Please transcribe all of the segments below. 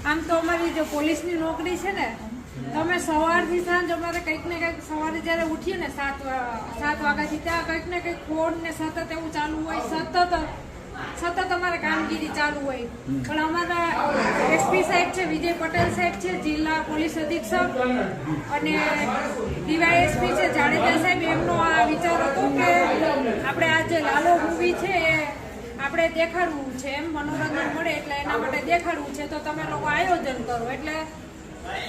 આમ તો અમારી જે પોલીસની નોકરી છે ને, તો અમે સવારથી સાંજ અમારે કંઈક ને કંઈક સવારે જ્યારે ઉઠીએ ને 7 વાગ્યાથી ત્યાં કંઈક ને કંઈક ફોન ને સતત એવું ચાલુ હોય, સતત અમારે કામગીરી ચાલુ હોય. પણ અમારા એસપી સાહેબ છે, વિજય પટેલ સાહેબ છે, જિલ્લા પોલીસ અધિક્ષક, અને ડીવાયએસપી છે જાડેજા સાહેબ, એમનો આ વિચાર હતો કે આપણે આ જે લાલો મૂવી છે એ આપણે દેખાડવું છે, એમ મનોરંજન મળે એટલે એના માટે દેખાડવું છે, તો તમે લોકો આયોજન કરો. એટલે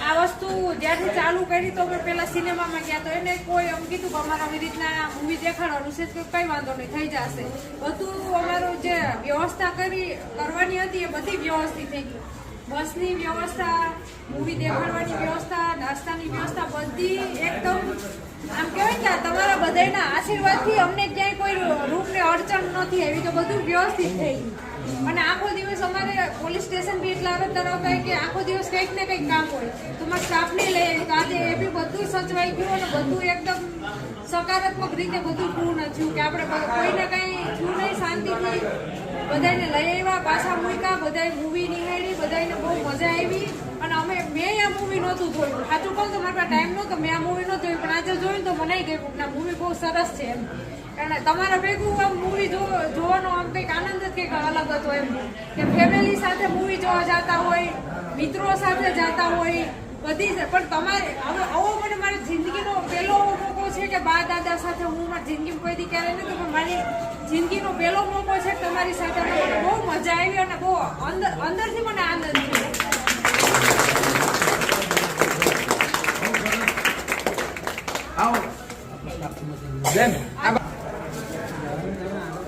આ વસ્તુ જ્યારથી ચાલુ કરી તો અમે પેલા સિનેમામાં ગયા તો એને કોઈ એમ કીધું કે અમારે આવી રીતના મૂવી દેખાડવાનું છે, તો કઈ વાંધો નહીં, થઈ જશે. બધું અમારું જે વ્યવસ્થા કરવાની હતી એ બધી વ્યવસ્થિત થઈ ગઈ. બસની વ્યવસ્થા, મૂવી દેખાડવાની વ્યવસ્થા, નાસ્તાની વ્યવસ્થા બધી એકદમ આમ કહેવાય કે તમારા બધાના આશીર્વાદથી અમને ક્યાંય કોઈ રૂપને અડચણ નથી આવી, તો બધું વ્યવસ્થિત થઈ ગયું. અને આખો દિવસ અમારે પોલીસ સ્ટેશન બી એટલા ધરાવતા હોય કે આખો દિવસ કંઈક ને કંઈક કામ હોય, તો મારા સ્ટાફને લઈ આવી તો આજે એ બી બધું સચવાઈ ગયું અને બધું એકદમ સકારાત્મક રીતે બધું પૂર્ણ થયું કે આપણે કોઈને કંઈ થયું નહીં, શાંતિથી બધાને લઈ આવ્યા, પાછા મૂક્યા, બધાએ મૂવી નિહાળી, બધાને બહુ મજા આવી. અને મેં આ મૂવી નહોતું જોયું, સાચું કહું તો મારા પાસે ટાઈમ નહોતો, મેં આ મૂવી નહોતું જોયું, પણ આજે જોયું તો મને ગયું કે આ મૂવી બહુ સરસ છે એમ. કારણ તમારા ભેગું આમ મૂવી જોવાનો આમ કંઈક આનંદ જ કંઈક અલગ હતો એમ, કે ફેમિલી સાથે મૂવી જોવા જતા હોય, મિત્રો સાથે જતા હોય, બધી પણ તમારે હવે આવો મને મારી જિંદગીનો પહેલો મોકો છે કે બા દાદા સાથે હું મારી જિંદગીમાં કોઈ દી ક્યારે નથી, પણ મારી જિંદગીનો પહેલો મોકો છે કે તમારી સાથે મને બહુ મજા આવી અને બહુ અંદરથી મને આનંદ થયો. આવો